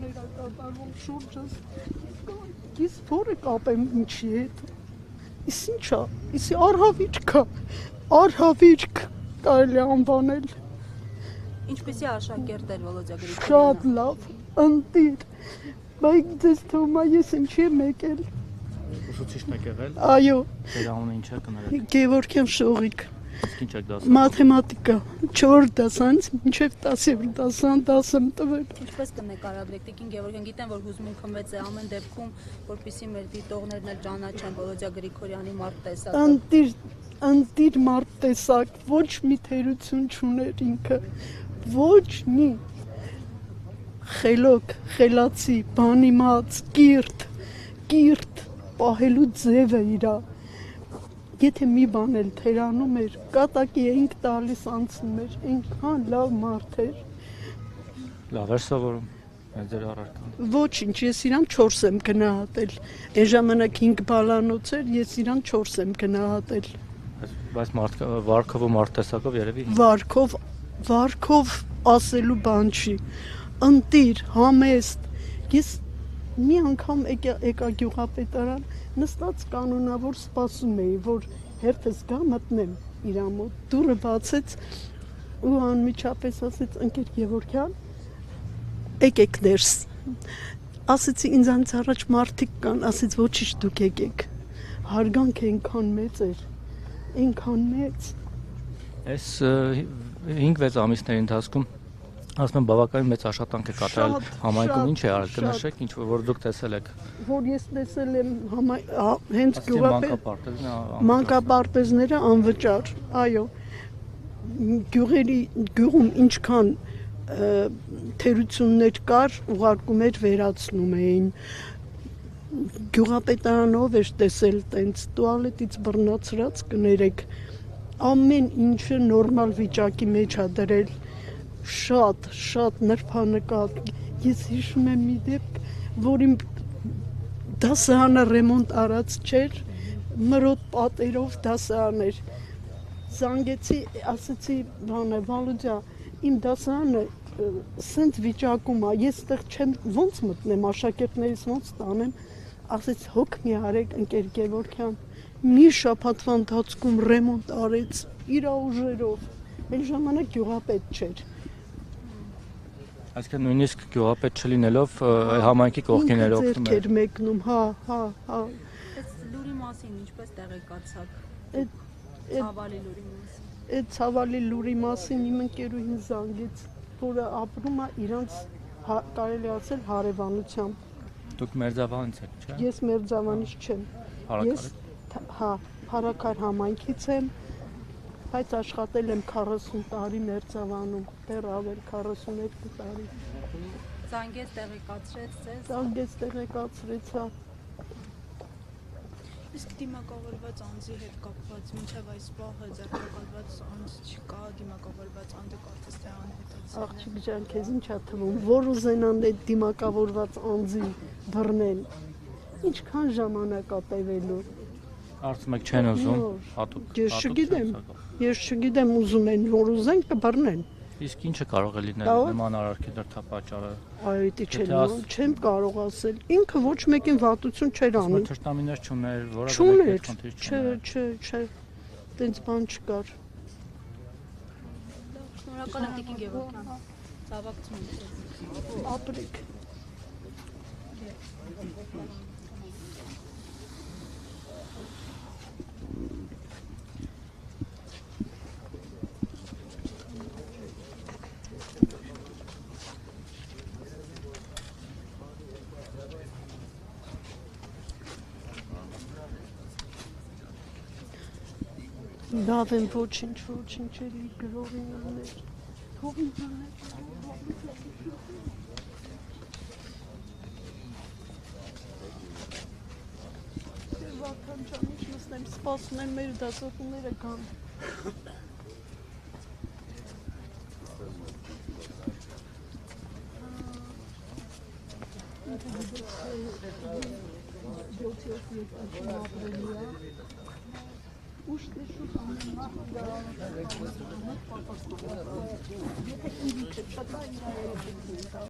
էր կատարվում շուրջս։ Ես որը կապեմ ինչի հետ։ Իս ինչա, իսի արհավիրք կարելի անվանել։ Ինչպեսի աշակերտ էր Վոլոդյա Գրիգորյանը։ Շատ լավ, ընտիր, բայց ձեզ թվում է ես ինչի եմ եկել։ Ուսուցիչն եք եղել։ Այո, Ձեր անունը ինչ է կներեք։ Գևորգյան Շողիկ, Իսկ ինչ եք դասում։ մաթեմատիկա, 4 դասանց, մինչև 10-րդ դասան 10 եմ տվել։ Ինչպես կնկարագրեք Տիկին Գևորգյան, գիտեմ որ հուզմունքը մեծ է ամեն դեպքում, որպեսզի մեր դիտողներն էլ ճանաչեն Վոլոդյա Գրիգորյանի մարդ տեսակը։ Ընտիր մարդ տեսակ, ոչ մի թերություն չուներ ինքը, ոչ մի խելոք, խելացի, բանիմաց, կիրթ, պահելու ձևը իրա, եթե մի բան էլ թերանում էր, կատակի էինք տալիս անցնում էր, այնքան լավ մարդ էր։ Լավ էր սովորում, ձեր առարկան։ Ոչինչ, ես իրան 4 եմ գնահատել, այն ժամանակ 5 բալանոց էր, ես իրան 4 եմ գնահատել։ Բայց վարքով ու մարդ տեսակով երևի։ Վարքով ասելու բան չի, ընտիր, համեստ, ես մի անգամ եկա գյուղապետարան, նստած կանոնավոր սպասում էի, որ հերթս գա մտնեմ իրա մոտ, դուռը բացեց ու անմիջապես ասեց ընկեր Գևորգյան, եկեք ներս, ասեցի ինձանից առաջ մարդիկ կան, ասեց ոչինչ դուք եկեք, հարգանքը այնքան մեծ էր, այնքան մեծ։ Այս 5-6 ամիսների ընթացքում ասում եմ բավականին մեծ աշխատանք է կատարել համայնքում, ինչ է արել, կնշեք, ինչ որ դուք տեսել եք։ Որ ես տեսել եմ հենց մանկապարտեզները անվճար, այո, գյուղում ինչքան թերություններ կար, ուղարկում էր վերացնում էին, գյուղապետարանով էր տեսել տենց, տուալետից բռնացրած կներեք, ամեն ինչը նորմալ վիճակի մեջ է դրել, շատ նրբանկատ, ես հիշում եմ մի դեպք, որ իմ դասարանը ռեմոնտ արած չէր, մրոտ պատերով դասարան էր, զանգեցի, ասեցի Վալոդյա, իմ դասարանը սենց վիճակում է, ես տեղ չեմ, ոնց մտնեմ, աշակերտներից ոնց տանեմ, ասեց հոգ մի արեք ընկեր Գևորգյան, մի շաբաթվա ընթացքում ռեմոնտ արեց իրա ուժերով, այլ ժամանակ գյուղապետ չէր։ Այսինքն նույնիսկ գյուղապետ չլինելով համայնքի կողքին էր օգնում էր մեկնում, հա։ Այս լուրի մասին ինչպես տեղեկացաք։ Ցավալի լուրի մասին։ Այդ ցավալի լուրի մասին իմ ընկերուհին զանգեց, որը ապրում է իրանց կարելի ասել հարևանությամբ։ Դուք Մերձավանից եք, չէ՞։ Ես Մերձավանից չեմ։ Ես Փարաքար համայնքից եմ, բայց աշխատել եմ 40 տարի Մերձավանում, դեռ ավել 42 տարի։ Զանգեց տեղեկացրեց ձեզ։ Զանգեց տեղեկացրեցա։ Իսկ դիմակավորված անձի հետ կապված մինչև այս պահը ձեռնարկված անձ չկա, դիմակավորված անձը կարծես թե անհետացել է։ Աղջիկ ջան, քեզ ինչ է թվում, որ ուզենան այդ դիմակավորված անձին բռնեն, ինչքան ժամանակ է տևելու։ Կարծում եք չեն ուզում հատուկ։ Ես չգիտեմ, ուզում են, որ ուզեն կբռնեն։ Իսկ ինչը կարող է լինել նման արարքի դրդապատճառը։ Այո, չեմ կարող ասել։ Ինքը ոչ մեկին վատություն չէր անում։ Թշնամիներ չուներ, որը չէ, տենց բան չկար։ Շնորհակալ եմ Տիկին Գևորգյան։ Ցավակցում եմ։ Ապրեք։ Լավ եմ, ոչինչ էլի գրողիններ, թողիններ։ Վարդան ջան, ինչ նստեմ, սպասում եմ մեր դասախոսները կան։ Ուշ դեշուտ ամեն մահը դա